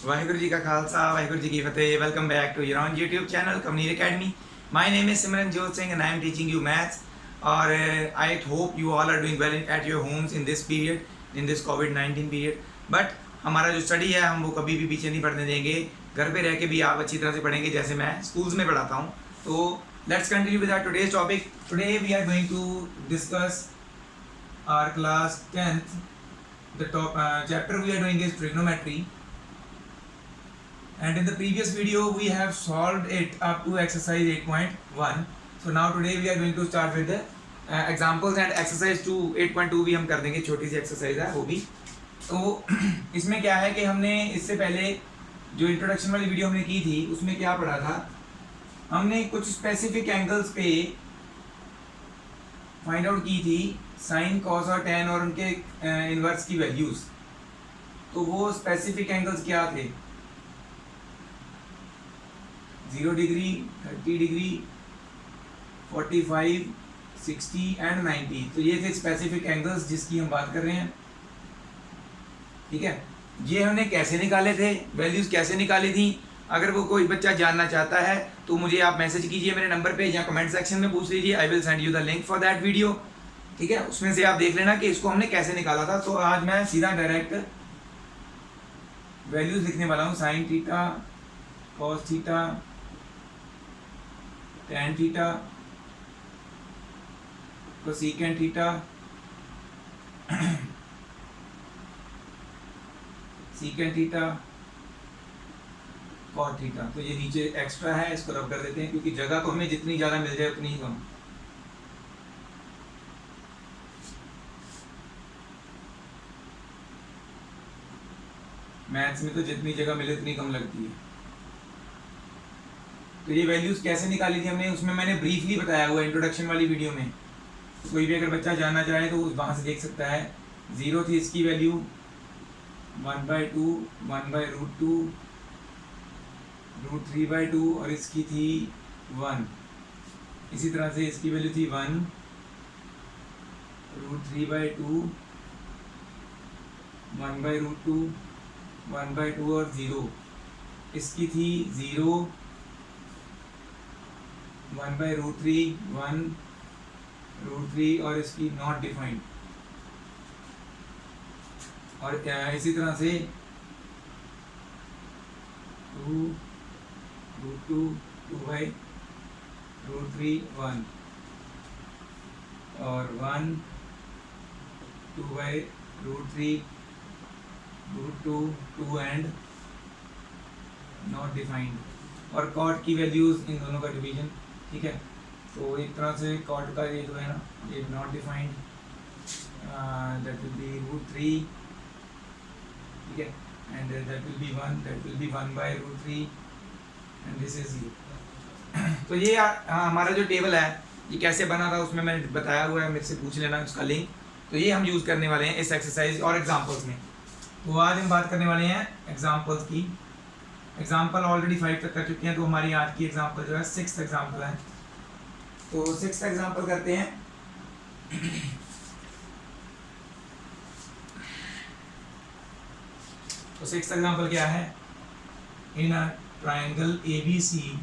वाहिगुरु जी का खालसा वाहिगुरु जी की फतेह। Welcome back to your own YouTube channel Kamneer academy. My name is Simranjot Singh and I am teaching you maths. और I hope you all are doing well at your homes in this period, in this कोविड-19 period. But हमारा जो study है हम वो कभी भी पीछे नहीं पड़ने देंगे। घर पे रह के भी आप अच्छी तरह से पढ़ेंगे जैसे मैं स्कूल्स में पढ़ाता हूँ। तो let's continue with our today's topic. Today we are going to discuss our class 10th. The top chapter we are doing is trigonometry, and in the previous video we have solved it up to exercise 8.1. So now today we are going to start with the examples and exercise 2 8.2 भी हम कर देंगे, छोटी सी exercise है वो भी। तो इसमें क्या है कि हमने इससे पहले जो इंट्रोडक्शन वाली वीडियो हमने की थी उसमें क्या पढ़ा था, हमने कुछ स्पेसिफिक एंगल्स पे फाइंड आउट की थी साइन कॉस और टेन और उनके इनवर्स की वैल्यूज। तो वो स्पेसिफिक एंगल्स क्या थे? 0 डिग्री, 30 डिग्री, 45, 60 एंड 90। तो ये थे स्पेसिफिक एंगल्स जिसकी हम बात कर रहे हैं। ठीक है, ये हमने कैसे निकाले थे, वैल्यूज कैसे निकाली थी? अगर वो कोई बच्चा जानना चाहता है तो मुझे आप मैसेज कीजिए मेरे नंबर पे या कमेंट सेक्शन में पूछ लीजिए। I will send you the link for that video. ठीक है, उसमें से आप देख लेना कि इसको हमने कैसे निकाला था। तो आज मैं सीधा डायरेक्ट वैल्यूज लिखने वाला हूँ। Sine theta, cos theta, tan theta, cosecant theta, secant theta, cot theta. तो ये नीचे एक्स्ट्रा है, इसको रब कर देते हैं क्योंकि जगह तो हमें जितनी ज़्यादा मिल जाए उतनी ही कम। मैथ्स में तो जितनी जगह मिले उतनी कम लगती है। तो ये वैल्यूज कैसे निकाली थी हमने, उसमें मैंने ब्रीफली बताया हुआ इंट्रोडक्शन वाली वीडियो में। तो कोई भी अगर बच्चा जानना चाहे तो वहाँ से देख सकता है। 0 थी इसकी वैल्यू 1/2, 1/√2, √3/2 और इसकी थी 1। इसी तरह से इसकी वैल्यू थी 1, √3/2, 1/√2, 1/2 और 0। इसकी थी 0, 1/√3, 1√3 और इसकी नॉट डिफाइंड। और इसी तरह से 2/√2, 2/√3, 1 और 1, 2/√3, √2, 2 एंड नॉट डिफाइंड। और कॉट की वैल्यूज इन दोनों का डिवीजन। ठीक है, तो एक तरह से कॉट का ये जो है ना, ये not defined, that will be √3। ठीक है, and that will be 1, that will be 1/√3 and this is 0। तो ये हमारा जो टेबल है ये कैसे बना था उसमें मैंने बताया हुआ है, मेरे से पूछ लेना उसका लिंक। तो ये हम यूज़ करने वाले हैं इस एक्सरसाइज और एग्जाम्पल्स में। तो आज हम बात करने वाले हैं एग्जाम्पल्स की। एग्जाम्पल ऑलरेडी 5 तक कर चुके हैं, तो हमारी आज की एग्जाम्पल जो है 6th एग्जाम्पल है। तो 6th एग्जाम्पल करते हैं। तो 6th एग्जाम्पल क्या है? In a triangle ABC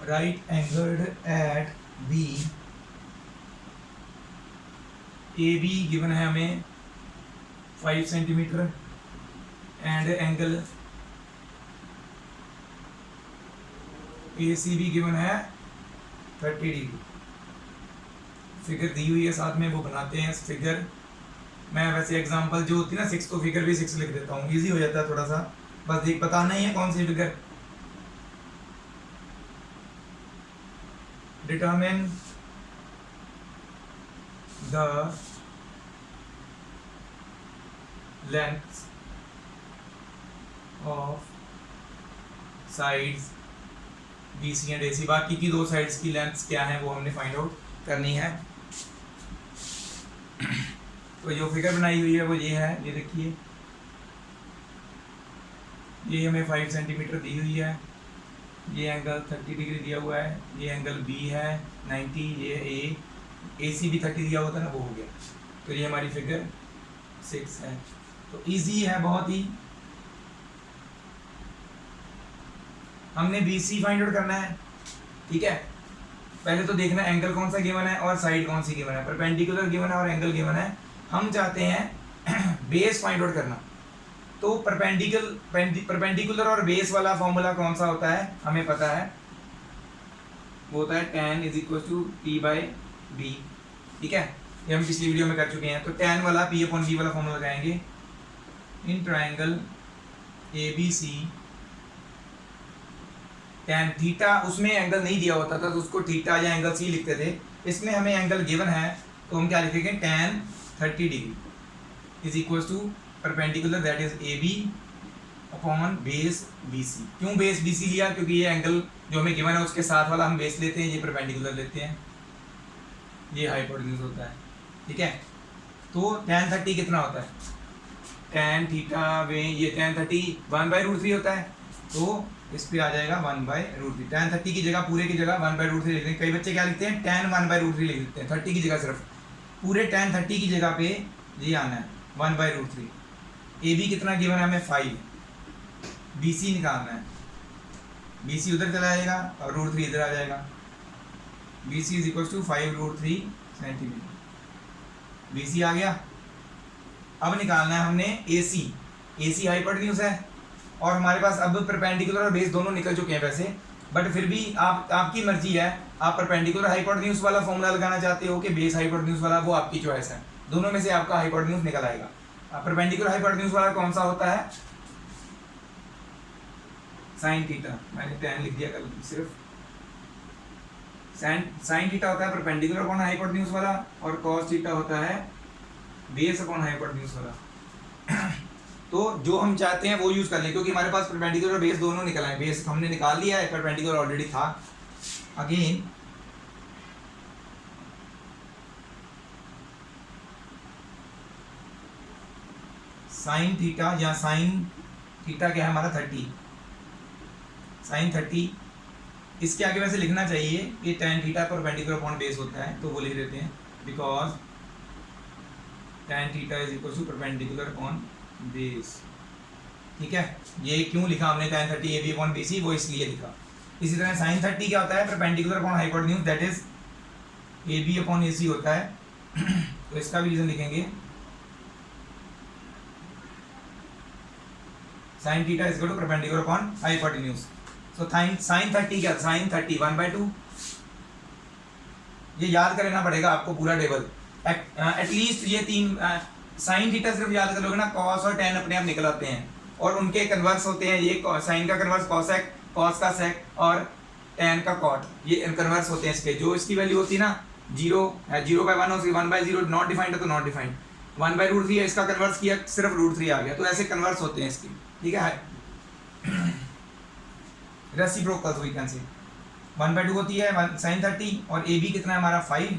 right angled at B, AB given है हमें 5 centimetre and angle ACB given है 30 डिग्री। फिगर दी हुई है साथ में, वो बनाते हैं फिगर। मैं वैसे एग्जांपल जो होती है ना 6 तो फिगर भी 6 लिख देता हूँ, इजी हो जाता है थोड़ा सा। बस देख बताना ही है कौन सी figure. Determine the length of sides BC and AC। बाकी की दो साइड्स की लेंथ्स क्या है वो हमने फाइंड आउट करनी है। तो जो फिगर बनाई हुई है वो ये है, ये देखिए, ये हमें 5 सेंटीमीटर दी हुई है। ये एंगल 30 डिग्री दिया हुआ है, ये एंगल बी है 90, ये ए AC भी 30 दिया होता ना, वो हो गया। तो ये हमारी फिगर 6 है। तो इजी है बहुत ही। हमने BC फाइंड आउट करना है, ठीक है। पहले तो देखना एंगल कौन सा गिवन है और साइड कौन सी गिवन है। परपेंडिकुलर गिवन है और एंगल गिवन है। हम चाहते हैं बेस फाइंड आउट करना। तो परपेंडिकुलर और बेस वाला फॉर्मूला कौन सा होता है हमें पता है, वो होता है tan = P/B, ठीक है। ये हम पिछली वीडियो में कर चुके हैं। तो tan वाला P/B वाला फॉर्मूला लगाएंगे in triangle ABC tan theta, उसमें एंगल नहीं दिया होता था तो उसको थीटा या एंगल C लिखते थे। इसमें हमें एंगल गिवन है तो हम क्या लिखेंगे, tan 30 degree = perpendicular that is AB upon base BC। क्यों बेस BC लिया, क्योंकि ये एंगल जो हमें गिवन है उसके साथ वाला हम बेस लेते हैं, ये परपेंडिकुलर लेते हैं, ये हाइपोटेन्यूज होता है, ठीक है। तो tan 30 कितना होता है, tan थीटा में ये tan 30 1/√3 होता है, तो इस पे आ जाएगा 1/√3। tan 30 की जगह पूरे की जगह 1/√3 लिखते हैं। कई बच्चे क्या लिखते हैं, tan 1/√3 लिख देते हैं, 30 की जगह सिर्फ। पूरे tan 30 की जगह पे ये आना है 1/√3। AB कितना गिवन है हमें 5, BC निकालना है, BC उधर चला जाएगा और √3 इधर आ जाएगा। BC = 5√3 सेंटीमीटर, BC आ गया। अब निकालना है हमने AC हाइपोटेन्यूज है और हमारे पास अब परपेंडिकुलर और बेस दोनों निकल चुके हैं वैसे, बट फिर भी आपकी मर्जी है, आप परपेंडिकुलर हाइपोटेन्यूज वाला फॉर्मूला लगाना चाहते हो कि बेस हाइपोटेन्यूज वाला, वो आपकी चॉइस है। दोनों में से आपका हाइपोटेन्यूज निकल आएगा। परपेंडिकुलर हाइपोटेन्यूज वाला कौन सा होता है, साइन थीटा, मैंने tan लिख दिया कल सिर्फ। साइन थीटा होता है परपेंडिकुलर अपॉन हाइपोटेन्यूज वाला और कॉस थीटा होता है बेस अपॉन हाइपोटेन्यूज वाला। तो जो हम चाहते हैं वो यूज कर लें, क्योंकि हमारे पास परपेंडिकुलर और बेस दोनों निकल आए। बेस हमने निकाल लिया है, परपेंडिकुलर ऑलरेडी था। अगेन साइन थीटा या साइन थीटा क्या है हमारा 30, साइन 30, इसके आगे वैसे लिखना चाहिए कि tan theta perpendicular upon base होता है, तो वो लिख देते हैं because tan theta = perpendicular upon base, ठीक है। ये क्यों लिखा हमने tan 30 AB अपॉन BC, वो इसलिए लिखा। इसी तरह साइन 30 क्या होता है, perpendicular upon hypotenuse that is AB upon AC होता है। तो इसका भी रीजन लिखेंगे, sine theta = perpendicular upon hypotenuse. तो साइन 30 क्या, साइन 30 1/2। ये याद कर लेना पड़ेगा आपको पूरा टेबल, एटलीस्ट ये 3। साइन थीटा सिर्फ याद कर लोगे ना, कॉस और tan अपने आप निकल आते हैं और उनके कन्वर्स होते हैं। ये साइन का कन्वर्स कॉसेक, कॉस का सेक और tan का कॉट, ये कन्वर्स होते हैं इसके। जो इसकी वैल्यू होती है ना 0/1 हो, 1/0 नॉट डिफाइंड है तो नॉट डिफाइंड, 1/√3 है, इसका कन्वर्स किया सिर्फ √3 आ गया। तो ऐसे कन्वर्स होते हैं इसकी, ठीक है। रेसिप्रोकल वी कैन से 1/2 होती है साइन 30 और AB कितना है हमारा 5।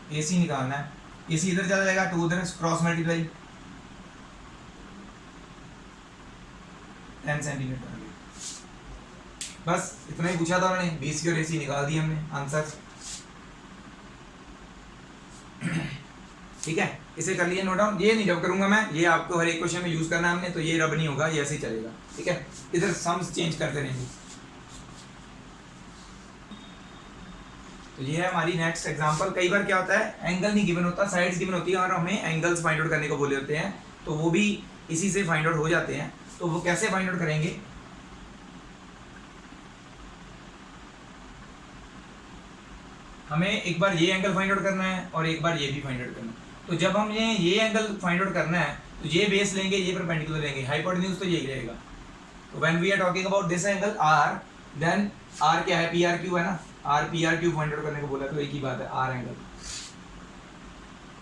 AC निकालना है, AC इधर चला जाएगा, 2 उधर, क्रॉस मल्टीप्लाई 10 सेंटीमीटर। बस इतना ही पूछा था उन्होंने, BC और AC निकाल दिए हमने आंसर, ठीक है। इसे कर लिए नोट डाउन। ये नहीं जब करूंगा मैं, ये आपको हर एक क्वेश्चन में यूज करना है हमने, तो ये रब नहीं होगा, ये ऐसे ही चलेगा, ठीक है। इधर सम्स चेंज करते रहेंगे। तो ये है हमारी नेक्स्ट एग्जांपल। कई बार क्या होता है, एंगल नहीं गिवन होता, साइड्स गिवन होती है और हमें एंगल्स फाइंड आउट करने को बोले होते हैं, तो वो भी इसी से फाइंड आउट हो जाते हैं। तो वो कैसे फाइंड आउट करेंगे, हमें एक बार ये एंगल फाइंड आउट करना है और एक बार ये भी फाइंड आउट करना है। तो जब हमने ये एंगल फाइंड आउट करना है तो ये बेस लेंगे, ये परपेंडिकुलर लेंगे, हाइपोटेन्यूज तो यही रहेगा। तो when we are talking about this angle R, then R क्या है, PRQ है ना, R PRQ फाइंड आउट करने को बोला, तो एक ही बात है, R angle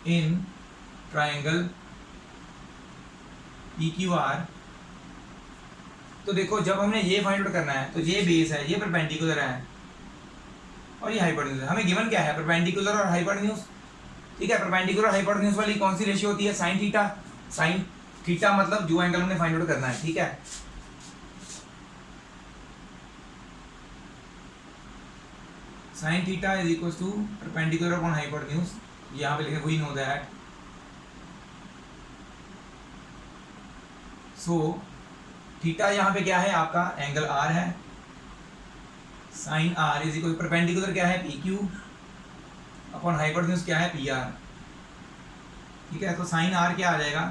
in triangle PQR। तो देखो जब हमने ये फाइंड आउट करना है तो ये बेस है, ये परपेंडिकुलर है और ये हाइपोटेन्यूज है। हमें गिवन क्या है, परपेंडिकुलर और हाइपोटेन्यूज, ठीक है। परपेंडिकुलर हाइपोटेन्यूज वाली कौन सी रेशियो होती है, साइन थीटा। साइन थीटा मतलब जो एंगल हमने फाइंड आउट करना है, ठीक है। Sine theta is equal to perpendicular upon hypotenuse, यहाँ पे लिखे we know that, so theta यहाँ पे क्या है आपका एंगल आर है, sine R is equal perpendicular क्या है पी क्यू अपॉन हाइपोटेन्यूज क्या है पी आर, ठीक है। तो साइन आर क्या आ जाएगा,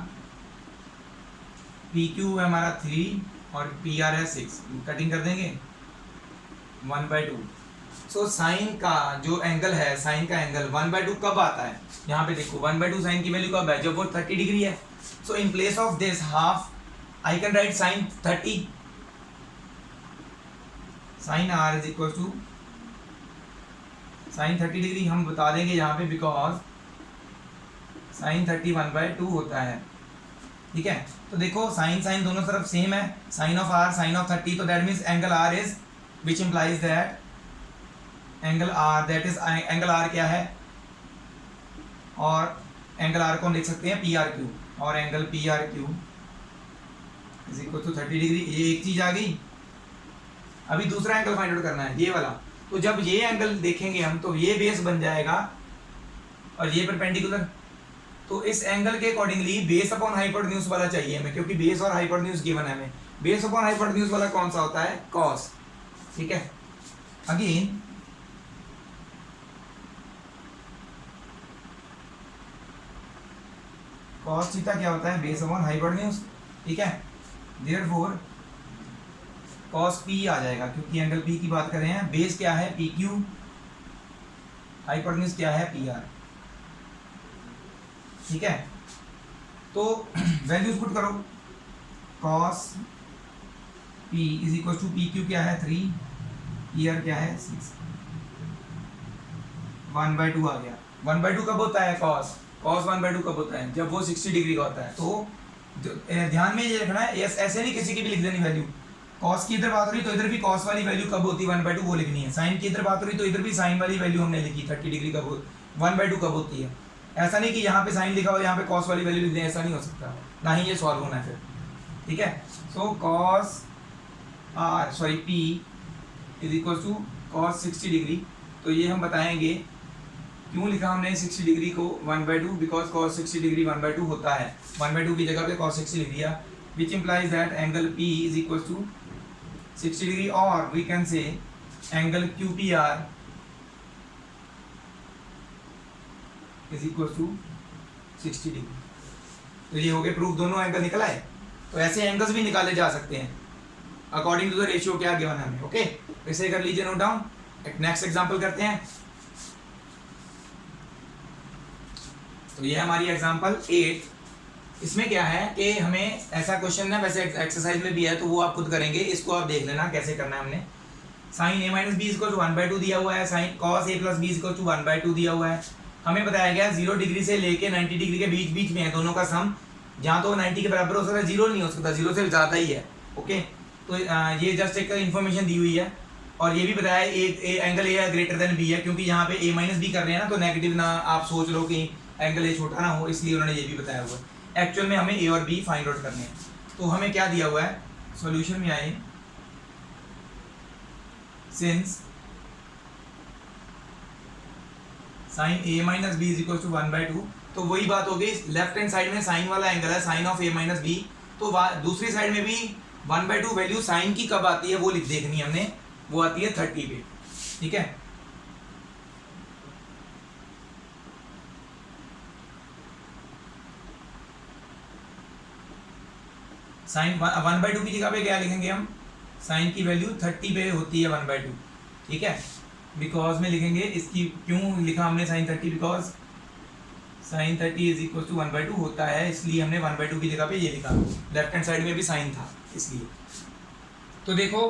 पी क्यू है हमारा 3 और पी आर है 6, कटिंग कर देंगे 1/2। सो साइन का जो एंगल है, साइन का एंगल 1/2 कब आता है, यहाँ पे देखो 1/2 साइन की वैल्यू कब है, जब वो 30 डिग्री है। So in place of this half I can write sine 30, sine R is equal to sine 30 degree हम बता देंगे यहाँ पे, बिकॉज साइन 30 1/2 होता है, ठीक है। तो देखो साइन साइन दोनों तरफ सेम है, sine of R sine of 30, तो that means angle R is which implies that angle R, that is angle R क्या है, और एंगल आर को हम लिख सकते हैं पी आर क्यू, और angle P R Q is equal to 30 degree. ये एक चीज आ गई। अभी दूसरा एंगल फाइंड आउट करना है, ये वाला। तो जब ये एंगल देखेंगे हम तो ये बेस बन जाएगा और ये परपेंडिकुलर, तो इस एंगल के अकॉर्डिंगली बेस अपॉन हाइपोटेन्यूज वाला चाहिए हमें, क्योंकि बेस और हाइपोटेन्यूज गिवन है हमें। बेस अपॉन हाइपोटेन्यूज वाला कौन सा होता है, कॉस, ठीक है। अगेन कॉस थीटा क्या होता है, बेस अपॉन हाइपोटेन्यूज, ठीक है। देयरफॉर कॉस पी आ जाएगा, क्योंकि एंगल पी की बात कर रहे हैं। बेस क्या है पी क्यू, हाइपोटेन्यूज क्या है पी आर, ठीक है। तो वैल्यूज पुट करो, cos P is equal to P Q क्या है 3, पी आर क्या है 6, 1/2 आ गया। 1/2 कब होता है कॉस 1/2 कब होता है, जब वो 60 डिग्री का होता है। तो ध्यान में ये रखना है, ऐसे नहीं किसी की भी लिख देनी वैल्यू। कॉस की इधर बात हो रही तो इधर भी कॉस वाली वैल्यू कब होती है 1/2 वो लिखनी है। साइन की इधर बात हो रही तो इधर भी साइन वाली वैल्यू हमने लिखी 30 डिग्री कब 1/2 कब होती है। ऐसा नहीं कि यहाँ पे साइन लिखा हो यहाँ पे कॉस वाली वैल्यू लिख दें, ऐसा नहीं हो सकता, ना ही ये सॉल्व होना है फिर, ठीक है। So cos R sorry P is equal to cos 60 degree. तो ये हम बताएंगे क्यों लिखा हमने 60 डिग्री को 1/2, बिकॉज cos 60 डिग्री 1/2 होता है। 1/2 की जगह पे cos 60 लिख दिया, which implies that angle P is equal to 60 degree, और we can say angle QPR is equal to 60 degree. तो ये हो गए प्रूफ, दोनों एंगल निकल आए। तो ऐसे एंगल्स भी निकाले जा सकते हैं अकॉर्डिंग टू द रेशियो क्या गिवन है हमें, ओके। इसे कर लीजिए नोट डाउन। एक नेक्स्ट एग्जांपल करते हैं। तो ये हमारी एग्जांपल 8। इसमें क्या है कि हमें ऐसा क्वेश्चन है, वैसे एक्सरसाइज में भी है तो वो आप खुद करेंगे, इसको आप देख लेना कैसे करना है। हमने sine a minus B equal to 1/2 दिया हुआ है, sine cos a plus B equal to 1/2 दिया हुआ है। हमें बताया गया 0 डिग्री से लेके 90 डिग्री के बीच बीच में है दोनों का सम, जहाँ तो 90 के बराबर हो सकता है 0 नहीं हो सकता, 0 से ज़्यादा ही है, ओके। तो ये जस्ट एक इन्फॉर्मेशन दी हुई है। और ये भी बताया एक angle A greater than B है, क्योंकि यहाँ पे a माइनस बी कर रहे हैं ना, तो नेगेटिव ना आप सोच लो कि एंगल ए छोटा ना हो, इसलिए उन्होंने ये भी बताया हुआ है। एक्चुअल में हमें ए और बी फाइंड आउट करने हैं। तो हमें क्या दिया हुआ है सॉल्यूशन में आए, since sine a minus B is equal to 1/2, तो वही बात हो गई। लेफ्ट हैंड साइड में साइन वाला एंगल है sine of a minus B, तो दूसरी साइड में भी 1/2 वैल्यू साइन की कब आती है वो देखनी है हमने, वो आती है 30 पे, ठीक है। साइन 1/2 की जगह पे क्या लिखेंगे हम, साइन की वैल्यू 30 पे होती है 1/2, ठीक है। बिकॉज में लिखेंगे, इसकी क्यों लिखा हमने sine 30, because sine 30 is equal to 1/2 होता है, इसलिए हमने 1/2 की जगह पे ये लिखा। लेफ्ट हैंड साइड में भी साइन था इसलिए। तो देखो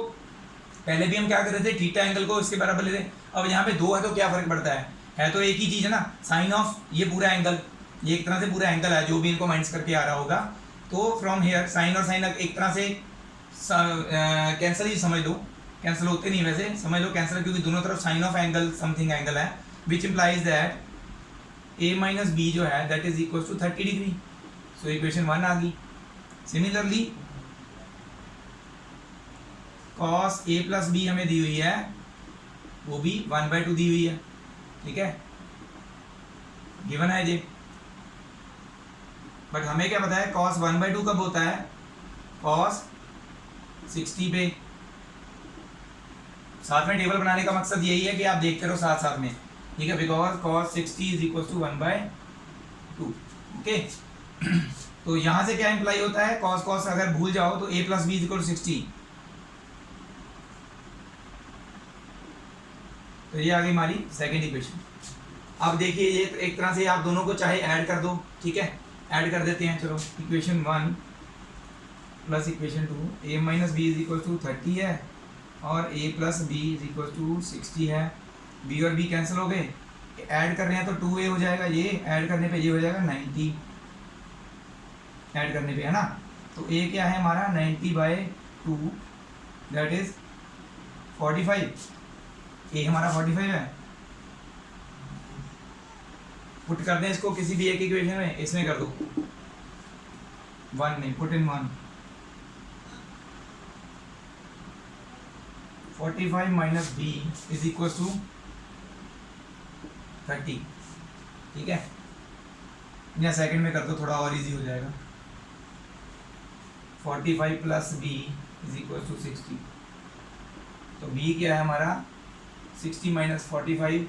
पहले भी हम क्या कर रहे थे, थीटा एंगल को इसके बराबर ले रहे, अब यहाँ पे 2 है तो क्या फर्क पड़ता है तो एक ही चीज़ है ना। साइन ऑफ ये पूरा एंगल, ये एक तरह से पूरा एंगल है जो भी इनको माइनस करके आ रहा होगा। तो फ्रॉम हेयर साइन और साइन एक तरह से कैंसिल ही समझ लो, कैंसिल होते नहीं वैसे, समझ लो कैंसिल, क्योंकि दोनों तरफ sine of angle something angle है, which implies that a minus b जो है that is equal to 30 degree. So equation 1 आ गई। Similarly cos a plus b हमें दी हुई है वो भी 1/2 दी हुई है, ठीक है, गिवन है ये। बट हमें क्या पता है cos 1/2 कब होता है, cos 60 पे। साथ में टेबल बनाने का मकसद यही है कि आप देखते रहो साथ साथ में, ठीक है, because cos 60 is equal to 1/2, okay. तो यहाँ से क्या इंप्लाई होता है, cos cos अगर भूल जाओ तो a plus B is equal to 60। तो ये आ गई हमारी सेकेंड इक्वेशन। अब देखिए ये एक तरह से आप दोनों को चाहे ऐड कर दो, ठीक है, ऐड कर देते हैं। चलो equation 1 plus equation 2, a minus B is equal to 30 है और a plus B is equal to 60 है। b और b कैंसिल हो गए, ऐड कर रहे हैं तो 2a हो जाएगा, ये ऐड करने पे ये हो जाएगा 90, ऐड करने पे, है ना। तो a क्या है हमारा 90/2, दैट इज 45। a हमारा 45 है। पुट कर दें इसको किसी भी एक इक्वेशन में, इसमें कर दो 1 में, put in 1, 45 minus B is equal to 30, ठीक है, या सेकंड में कर दो थोड़ा और इजी हो जाएगा। 45 plus B is equal to 60। तो बी क्या है हमारा 60 minus 45,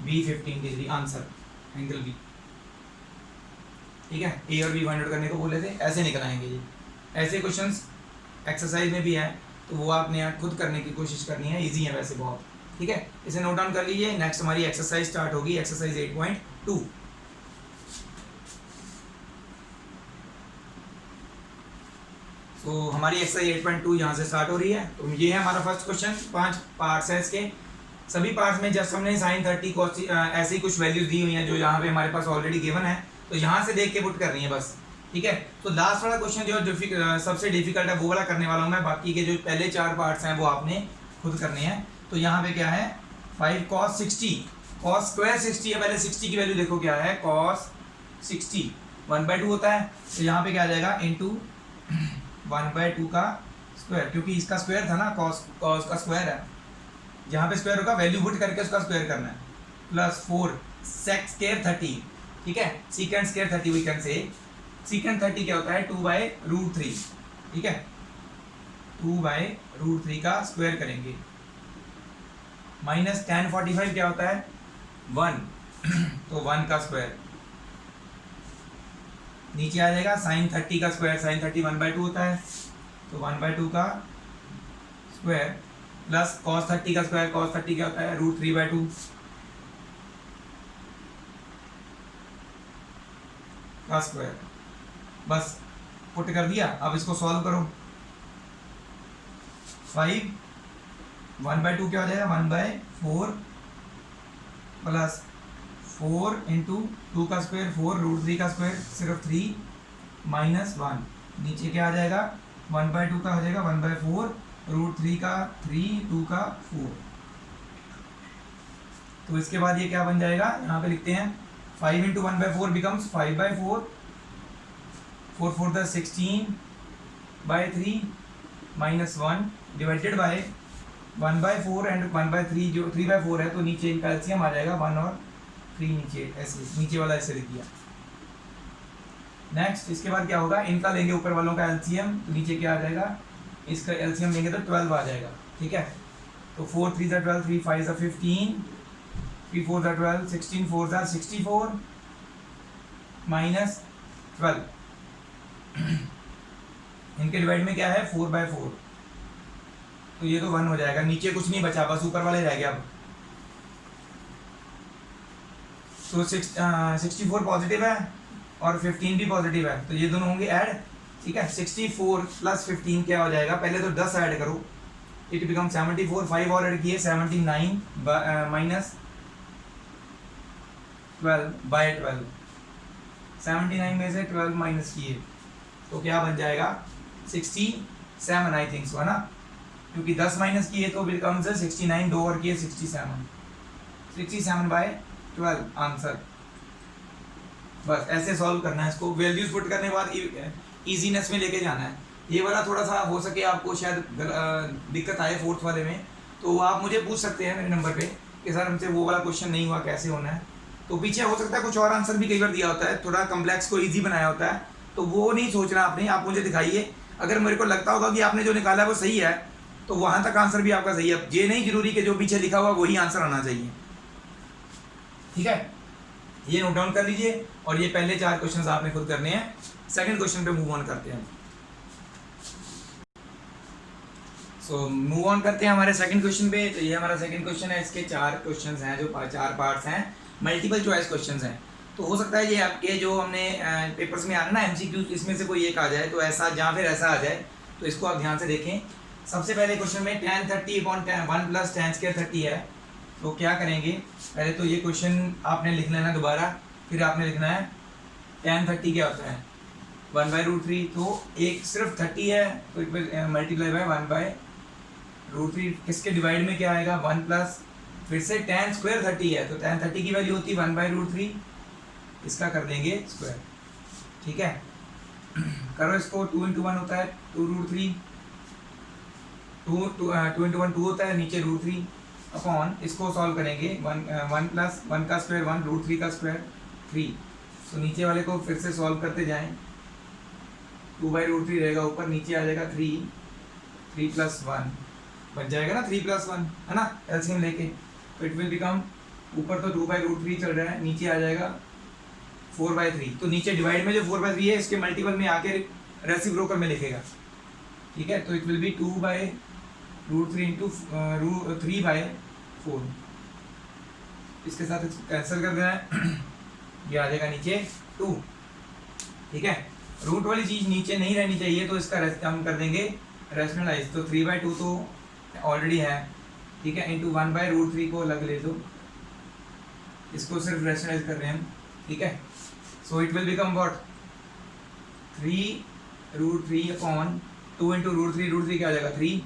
B 15 degree, answer angle B, ठीक है। ए और बी फाइंड आउट करने को बोले थे, ऐसे निकल आएंगे ये। ऐसे क्वेश्चंस एक्सरसाइज में भी है, तो वो आपने यहाँ खुद करने की कोशिश करनी है, इजी है वैसे बहुत, ठीक है। इसे नोट डाउन कर लीजिए। नेक्स्ट हमारी एक्सरसाइज स्टार्ट होगी, एक्सरसाइज 8.2। तो हमारी एक्सरसाइज 8.2 यहाँ से स्टार्ट हो रही है। तो ये है हमारा फर्स्ट क्वेश्चन, 5 पार्ट्स है इसके। सभी पार्ट्स में जस्ट हमने sin 30 cos ऐसी कुछ वैल्यूज दी हुई हैं जो यहाँ पे हमारे पास ऑलरेडी गिवन है, तो यहाँ से देख के पुट कर रही है बस, ठीक है। तो लास्ट वाला क्वेश्चन जो सबसे डिफिकल्ट है वो वाला करने वाला हूँ मैं, बाकी के जो पहले 4 पार्ट्स हैं वो आपने खुद करने हैं। तो यहाँ पे क्या है 5 cos 60, cos स्क्वायर 60 है, पहले 60 की वैल्यू देखो क्या है, cos 60 1/2 होता है, तो यहाँ पे क्या आ जाएगा इंटू 1/2 का स्क्वायर, क्योंकि इसका स्क्वायर था ना, cos का स्क्वायर है, जहाँ पे स्क्वायर होगा वैल्यू पुट करके उसका स्क्वायर करना है, प्लस 4 sec स्क्वायर 30, ठीक है, secant square 30 we can say. secant 30 क्या होता है 2/√3, ठीक है, 2/√3 का स्क्वायर करेंगे, माइनस tan 45 क्या होता है 1, तो 1 का स्क्वायर, नीचे आ जाएगा sin 30 का स्क्वायर, sin 30 1/2 होता है, तो 1/2 का स्क्वायर प्लस cos 30 का स्क्वायर, cos 30 क्या होता है √3/2, का स्क्वायर, बस पुट कर दिया। अब इसको सॉल्व करो, 5 1/2 क्या हो जाएगा 1/4 प्लस 4 इंटू 2 का स्क्वायर 4 √3 का स्क्वायर सिर्फ 3 माइनस 1, नीचे क्या आ जाएगा 1/2 का हो जाएगा 1/4 √3 का 3 2 का 4। तो इसके बाद ये क्या बन जाएगा, यहाँ पे लिखते हैं 5 into 1/4 becomes 5/4, 4 4 the 16/3 minus 1 divided by 1/4 and 1/3 जो 3/4 है, तो नीचे इनका एलसीएम आ जाएगा 1 और 3, नीचे ऐसे नीचे वाला ऐसे लिख दिया। नेक्स्ट इसके बाद क्या होगा, इनका लेंगे ऊपर वालों का एलसीएम, तो नीचे क्या आ जाएगा, इसका एलसीएम लेंगे तो 12 आ जाएगा, ठीक है। तो 4 3 ज़ा 12, 3 5 ज़ा 15, 3 4 ज़ा 12, 16 4 ज़ा 64 माइनस 12, इनके डिवाइड में क्या है 4/4, तो ये तो 1 हो जाएगा, नीचे कुछ नहीं बचा, बस ऊपर वाले रह गया। अब तो 64 पॉजिटिव है और 15 भी पॉजिटिव है, तो ये दोनों होंगे ऐड, ठीक है। 64 प्लस 15 क्या हो जाएगा, पहले तो 10 ऐड करो, इट बिकम 74, 5 और ऐड किए 79 माइनस 12/12, 79 में से 12 माइनस किए तो क्या बन जाएगा 67 आई थिंक सो, है ना, क्योंकि 10 माइनस किए तो बिकम 69, 2 और किए 67/12 आंसर। बस ऐसे सॉल्व करना है इसको, वैल्यूज पुट करने के बाद इजीनेस में लेके जाना है। ये वाला थोड़ा सा हो सके आपको शायद दिक्कत आए फोर्थ वाले में, तो आप मुझे पूछ सकते हैं मेरे नंबर पे कि सर हमसे वो वाला क्वेश्चन नहीं हुआ, कैसे होना है। तो पीछे हो सकता है कुछ और आंसर भी कई बार दिया होता है, थोड़ा कम्प्लेक्स को ईजी बनाया होता है, तो वो नहीं सोचना आपने, आप मुझे दिखाइए। अगर मेरे को लगता होगा कि आपने जो निकाला है वो सही है, तो वहाँ तक आंसर भी आपका सही है। ये नहीं जरूरी कि जो पीछे लिखा हुआ वही आंसर आना चाहिए, ठीक है। ये नोट डाउन कर लीजिए। और ये पहले 4 क्वेश्चन आपने खुद करने हैं। सेकंड क्वेश्चन पे मूव ऑन करते हैं। सो मूव ऑन करते हैं हमारे सेकंड क्वेश्चन पे। तो ये हमारा सेकंड क्वेश्चन है, इसके 4 क्वेश्चंस हैं, जो 4 पार्ट्स हैं, मल्टीपल चॉइस क्वेश्चंस हैं। तो हो सकता है ये आपके जो हमने पेपर्स में आना ना एमसीक्यू, इसमें से कोई एक आ जाए, तो ऐसा या फिर ऐसा आ जाए, तो इसको आप ध्यान से देखें। सबसे पहले क्वेश्चन में tan 30 upon 1 plus tan square 30 है। तो क्या करेंगे, पहले तो ये क्वेश्चन आपने लिख लेना दोबारा, फिर आपने लिखना है tan 30 क्या होता है 1/√3। तो एक सिर्फ 30 है, तो मल्टीप्लाई बाय 1/√3। किसके डिवाइड में क्या आएगा 1 प्लस, फिर से tan स्क्वायर 30 है, तो tan 30 की वैल्यू होती है 1/√3, इसका कर देंगे स्क्वायर, ठीक है। करो इसको, 2 × 1 होता है 2√3, 2 × 1 2 होता है, नीचे √3 अपॉन, इसको सॉल्व करेंगे 1 प्लस 1 का स्क्वायर 1, √3 का स्क्वायर 3। तो नीचे वाले को फिर से सॉल्व करते जाएं, 2/√3 रहेगा ऊपर, नीचे आ जाएगा 3 + 1 बन जाएगा ना, 3 + 1 है ना, एलसीएम लेके। तो इट विल बिकम, ऊपर तो 2/√3 चल रहा है, नीचे आ जाएगा 4/3। तो नीचे डिवाइड में जो 4/3 है, इसके मल्टीपल में आके रेसिप्रोकल में लिखेगा, ठीक है। तो इट विल बी 2/√3 × 3/4। इसके साथ कैंसिल कर देना है, ये आ जाएगा नीचे 2, ठीक है। रूट वाली चीज़ नीचे नहीं रहनी चाहिए, तो इसका हम कर देंगे रैशनलाइज। तो 3/2 तो ऑलरेडी है, ठीक है, इंटू 1/√3 को अलग ले दो, इसको सिर्फ रैशनलाइज कर रहे हैं हम, ठीक है। So it will become what 3√3 upon 2 × √3 क्या आ जाएगा 3,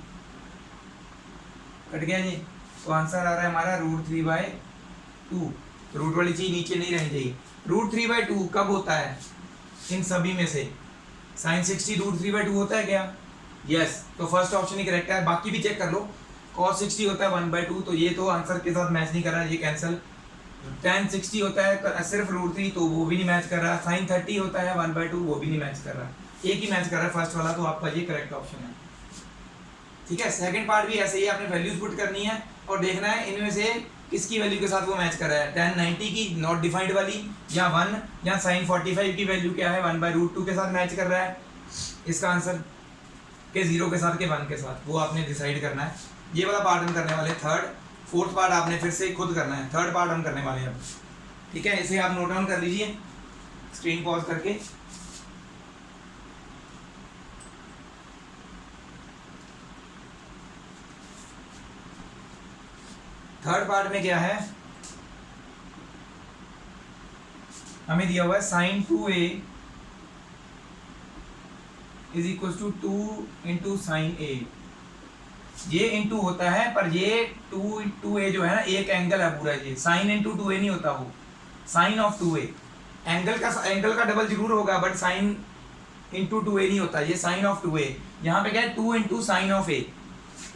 कट गया जी। तो आंसर आ रहा है हमारा √3/2। रूट वाली चीज़ नीचे नहीं रहनी चाहिए। √3/2 कब होता है इन सभी में से, sin 60 √3/2 होता है क्या, यस। तो फर्स्ट ऑप्शन ही करेक्ट है, बाकी भी चेक कर लो। cos 60 होता है 1/2, तो ये तो आंसर के साथ मैच नहीं कर रहा है, ये कैंसिल। tan 60 होता है सिर्फ √3, तो वो भी नहीं मैच कर रहा। sin 30 होता है 1/2, वो भी नहीं मैच कर रहा, एक ही मैच कर रहा है फर्स्ट वाला, तो आपका ये करेक्ट ऑप्शन है, ठीक है। सेकंड पार्ट भी ऐसे ही, आपने वैल्यूज पुट करनी है और देखना है इनमें से किसकी वैल्यू के साथ वो मैच कर रहा है, tan 90 की नॉट डिफाइंड वाली, या 1, या sin 45 की वैल्यू क्या है 1/√2 के साथ मैच कर रहा है इसका आंसर, के 0 के साथ के 1 के साथ, वो आपने डिसाइड करना है। ये वाला पार्ट हम करने वाले थर्ड। फोर्थ पार्ट आपने फिर से खुद करना है, थर्ड पार्ट हम करने वाले हैं अब, ठीक है। इसे आप नोट डाउन कर लीजिए स्क्रीन पॉज करके। थर्ड पार्ट में क्या है, हमें दिया हुआ है sin 2a = 2 × sin a। ये इंटू होता है, पर ये 2 जो है ना, एक एंगल है पूरा, ये sin × 2a नहीं होता, वो sin of 2a। एंगल का डबल जरूर होगा, बट sin × 2a नहीं होता, ये sin of 2a। यहाँ पे क्या है 2 × sin of a,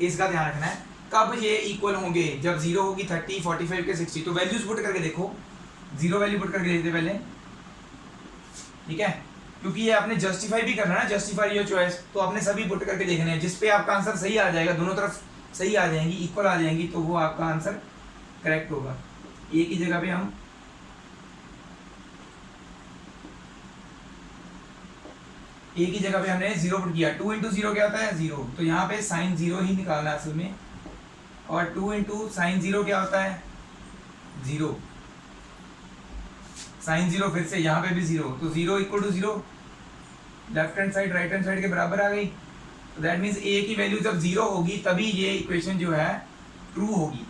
इसका ध्यान रखना है। कब ये इक्वल होंगे, जब 0 होगी 30, 45 के 60। तो वैल्यूज पुट करके देखो, 0 वैल्यू पुट करके देखते पहले, ठीक है, क्योंकि ये आपने जस्टिफाई भी करना है ना, जस्टिफाई योर चॉइस। तो आपने सभी पुट करके देखने हैं, जिस पे आपका आंसर सही आ जाएगा, दोनों तरफ सही आ जाएंगी, इक्वल आ जाएंगी, तो वो आपका आंसर करेक्ट होगा। एक ही जगह पे हम एक ही जगह पे हमने 0 पुट किया। 2 × 0 क्या होता है 0, तो यहाँ पे sin 0 ही निकालना है असल में। और 2 × sin 0 क्या होता है 0, sin 0 फिर से यहाँ पे भी 0, तो 0 = 0, left hand side right hand side के बराबर आ गई। तो दैट मीन्स a की वैल्यू जब 0 होगी तभी ये इक्वेशन जो है ट्रू होगी,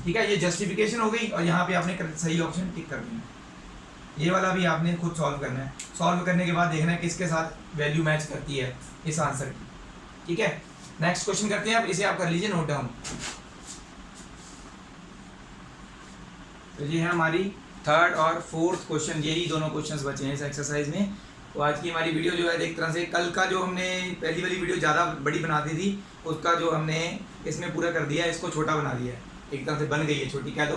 ठीक है। ये जस्टिफिकेशन हो गई, और यहाँ पे आपने सही ऑप्शन टिक कर देना। ये वाला भी आपने खुद सॉल्व करना है। सॉल्व करने के बाद देखना है किसके साथ वैल्यू मैच करती है इस आंसर की, ठीक है। नेक्स्ट क्वेश्चन करते हैं, अब इसे आप कर लीजिए नोट डाउन। तो ये है हमारी थर्ड और फोर्थ क्वेश्चन, यही दोनों क्वेश्चंस बचे हैं इस एक्सरसाइज में। तो आज की हमारी वीडियो जो है एक तरह से कल का जो हमने पहली वाली वीडियो ज़्यादा बड़ी बना दी थी उसका जो हमने इसमें पूरा कर दिया है, इसको छोटा बना दिया है, एक तरह से बन गई है छोटी कह दो।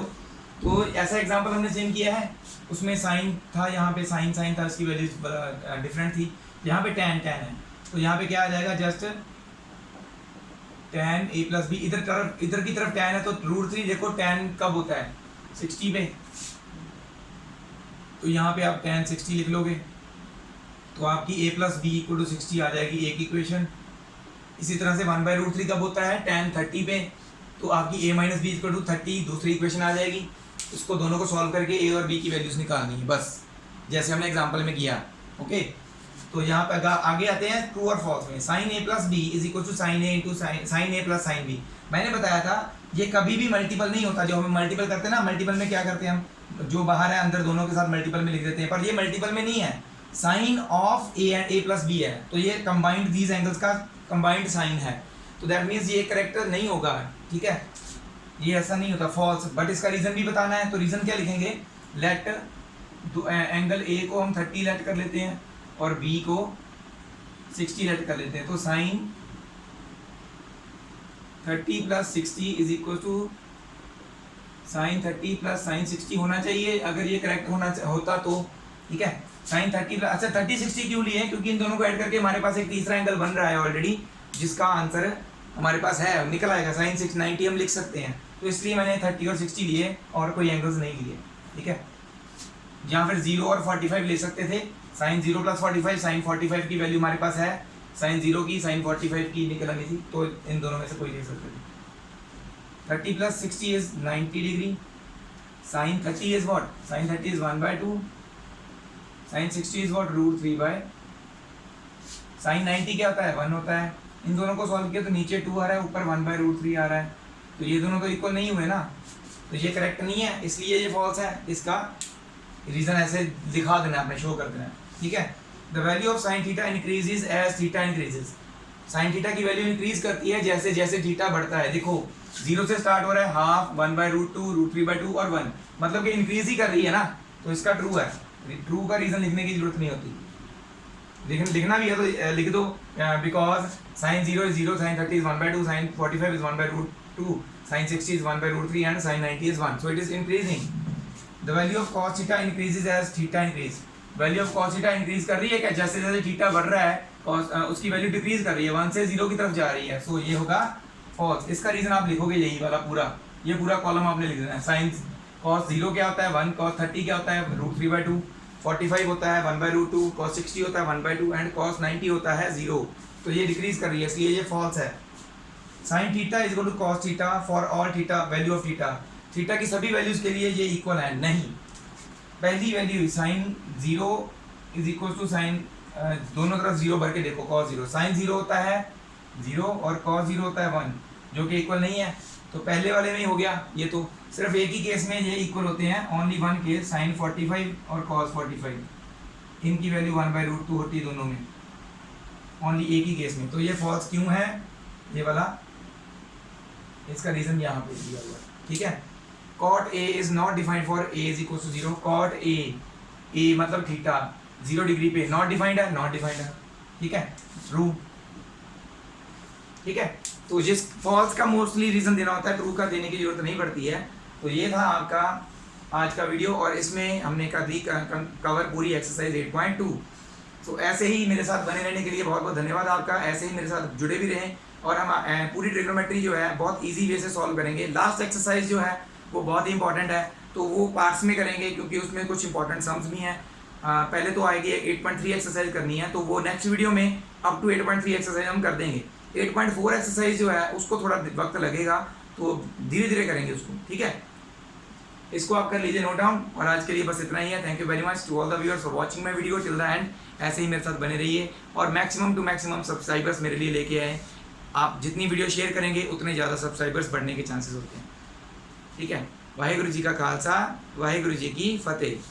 तो ऐसा एग्जांपल हमने सेम किया है, उसमें साइन था, यहाँ पे साइन था, उसकी वैल्यू डिफरेंट थी, यहाँ पे tan है, तो यहाँ पे क्या आ जाएगा just tan a plus B, इधर की तरफ tan है तो √3 देखो tan कब होता है 60 पे, तो यहाँ पे आप tan 60 लिख लोगे तो आपकी a plus B equal to 60 आ जाएगी एक इक्वेशन। इसी तरह से 1/√3 कब होता है tan 30 पे, तो आपकी a minus B equal to 30 दूसरी इक्वेशन आ जाएगी। इसको दोनों को सॉल्व करके a और b की वैल्यूज निकालनी है बस, जैसे हमने एग्जांपल में किया। ओके, तो यहाँ पे आगे आते हैं ट्रू और फॉल्स में। Sine a plus B is equal to sine a into sine a plus sine B. मैंने बताया था ये कभी भी मल्टीपल नहीं होता, जो हम मल्टीपल करते हैं ना, मल्टीपल में क्या करते हैं हम, जो बाहर है अंदर दोनों के साथ मल्टीपल में लिख देते हैं, पर ये मल्टीपल में नहीं है, sine of a and a plus B है, तो ये कंबाइंड दीज एंगल्स का कंबाइंड साइन है, तो दैट मीन्स ये करेक्ट नहीं होगा, ठीक है, ये ऐसा नहीं होता, फॉल्स। बट इसका रीज़न भी बताना है, तो रीज़न क्या लिखेंगे, लेट एंगल a को हम 30 लेट कर लेते हैं और b को 60 लेट कर लेते हैं, तो sine 30 plus 60 is equal to sine 30 plus sine 60 होना चाहिए, अगर ये करेक्ट होता तो, ठीक है। साइन 30 प्लस, अच्छा 30 60 क्यों लिए, क्योंकि इन दोनों को ऐड करके हमारे पास एक तीसरा एंगल बन रहा है ऑलरेडी, जिसका आंसर हमारे पास है, निकल आएगा, साइन 690 हम लिख सकते हैं, तो इसलिए मैंने 30 और 60 लिए और कोई एंगल्स नहीं लिए, ठीक है। जहाँ फिर 0 और 45 ले सकते थे, साइन 0 प्लस 45, साइन 45 की वैल्यू हमारे पास है, साइन 0 की साइन 45 की निकल आनी थी, तो इन दोनों में से कोई ले सकते थे। 30 plus 60 is 90 degree, sine 30 is what, sine 30 is 1/2, sine 60 is what √3 sine 90 क्या होता है 1 होता है। इन दोनों को सॉल्व किया तो नीचे 2 आ रहा है, ऊपर 1/√3 आ रहा है, तो ये दोनों तो इक्वल नहीं हुए ना, तो ये करेक्ट नहीं है, इसलिए ये फॉल्स है। इसका रीज़न ऐसे दिखा देना, आपने शो कर देना, ठीक है। The value of sine theta increases as theta increases, sine theta की वैल्यू इंक्रीज करती है जैसे जैसे थीटा बढ़ता है। देखो 0 से स्टार्ट हो रहा है, हाफ, 1/√2, √3/2 और 1, मतलब कि इंक्रीज ही कर रही है ना, तो इसका ट्रू है। ट्रू का रीज़न लिखने की जरूरत नहीं होती, लेकिन लिखना भी है तो लिख दो, because sine 0 is 0, sine 30 is 1/2, sine 45 is 1/√2, sine 60 is 1/√3 and sine 90 is 1, so it is increasing. The value of cos theta increases as theta increase, value of cos theta increase कर रही है क्या, जैसे जैसे थीटा बढ़ रहा है उसकी वैल्यू डिक्रीज कर रही है, 1 से 0 की तरफ जा रही है, सो ये होगा फॉल्स। इसका रीजन आप लिखोगे यही वाला पूरा, ये पूरा कॉलम आपने लिख देना है। साइन cos 0 क्या होता है 1, cos 30 क्या होता है √3/2, 45 होता है 1/√2, cos 60 होता है 1/2 एंड cos 90 होता है 0, तो ये डिक्रीज कर रही है, इसलिए ये फॉल्स है। Sine theta is equal to cos theta for all theta, value of theta, theta की सभी वैल्यूज के लिए ये इक्वल है, नहीं। पहली value sine 0 is equal to sine, दोनों तरफ 0 भर के देखो, cos 0, साइन 0 होता है 0 और cos 0 होता है 1, जो कि इक्वल नहीं है, तो पहले वाले में ही हो गया ये, तो सिर्फ एक ही केस में ये इक्वल होते हैं, ओनली वन केस, साइन 45 और cos 45, इनकी वैल्यू 1/√2 होती है दोनों में, ओनली एक ही केस में, तो ये फॉल्स क्यों है ये वाला, इसका रीजन यहाँ पे दिया हुआ है, ठीक है। cot A is not defined for A is equals to 0, cot A मतलब थीटा 0 डिग्री पे नॉट डिफाइंड है, नॉट डिफाइंड है, ठीक है, ट्रू, ठीक है। तो जिस फॉल्स का मोस्टली रीजन देना होता है, ट्रू का देने की जरूरत नहीं पड़ती है। तो ये था आपका आज का वीडियो, और इसमें हमने कर दी कवर पूरी एक्सरसाइज 8.2। तो ऐसे ही मेरे साथ बने रहने के लिए बहुत बहुत धन्यवाद आपका, ऐसे ही मेरे साथ जुड़े भी रहें, और हम पूरी ट्रिग्नोमेट्री जो है बहुत इजी वे से सॉल्व करेंगे। लास्ट एक्सरसाइज जो है वो बहुत ही इंपॉर्टेंट है, तो वो पार्ट्स में करेंगे क्योंकि उसमें कुछ इंपॉर्टेंट सम्स भी हैं। पहले तो आएगी 8.3 एक्सरसाइज करनी है, तो वो नेक्स्ट वीडियो में अप टू 8.3 एक्सरसाइज हम कर देंगे। 8.4 एक्सरसाइज जो है उसको थोड़ा वक्त लगेगा, तो धीरे धीरे करेंगे उसको, ठीक है। इसको आप कर लीजिए नोट डाउन, और आज के लिए बस इतना ही है। Thank you very much to all the viewers for watching my video till the end. ऐसे ही मेरे साथ बने रहिए और मैक्सिमम टू मैक्सिमम सब्सक्राइबर्स मेरे लिए लेके आए। आप जितनी वीडियो शेयर करेंगे उतने ज़्यादा सब्सक्राइबर्स बढ़ने के चांसेस होते हैं, ठीक है। वाहेगुरु जी का खालसा, वाहेगुरु जी की फतेह।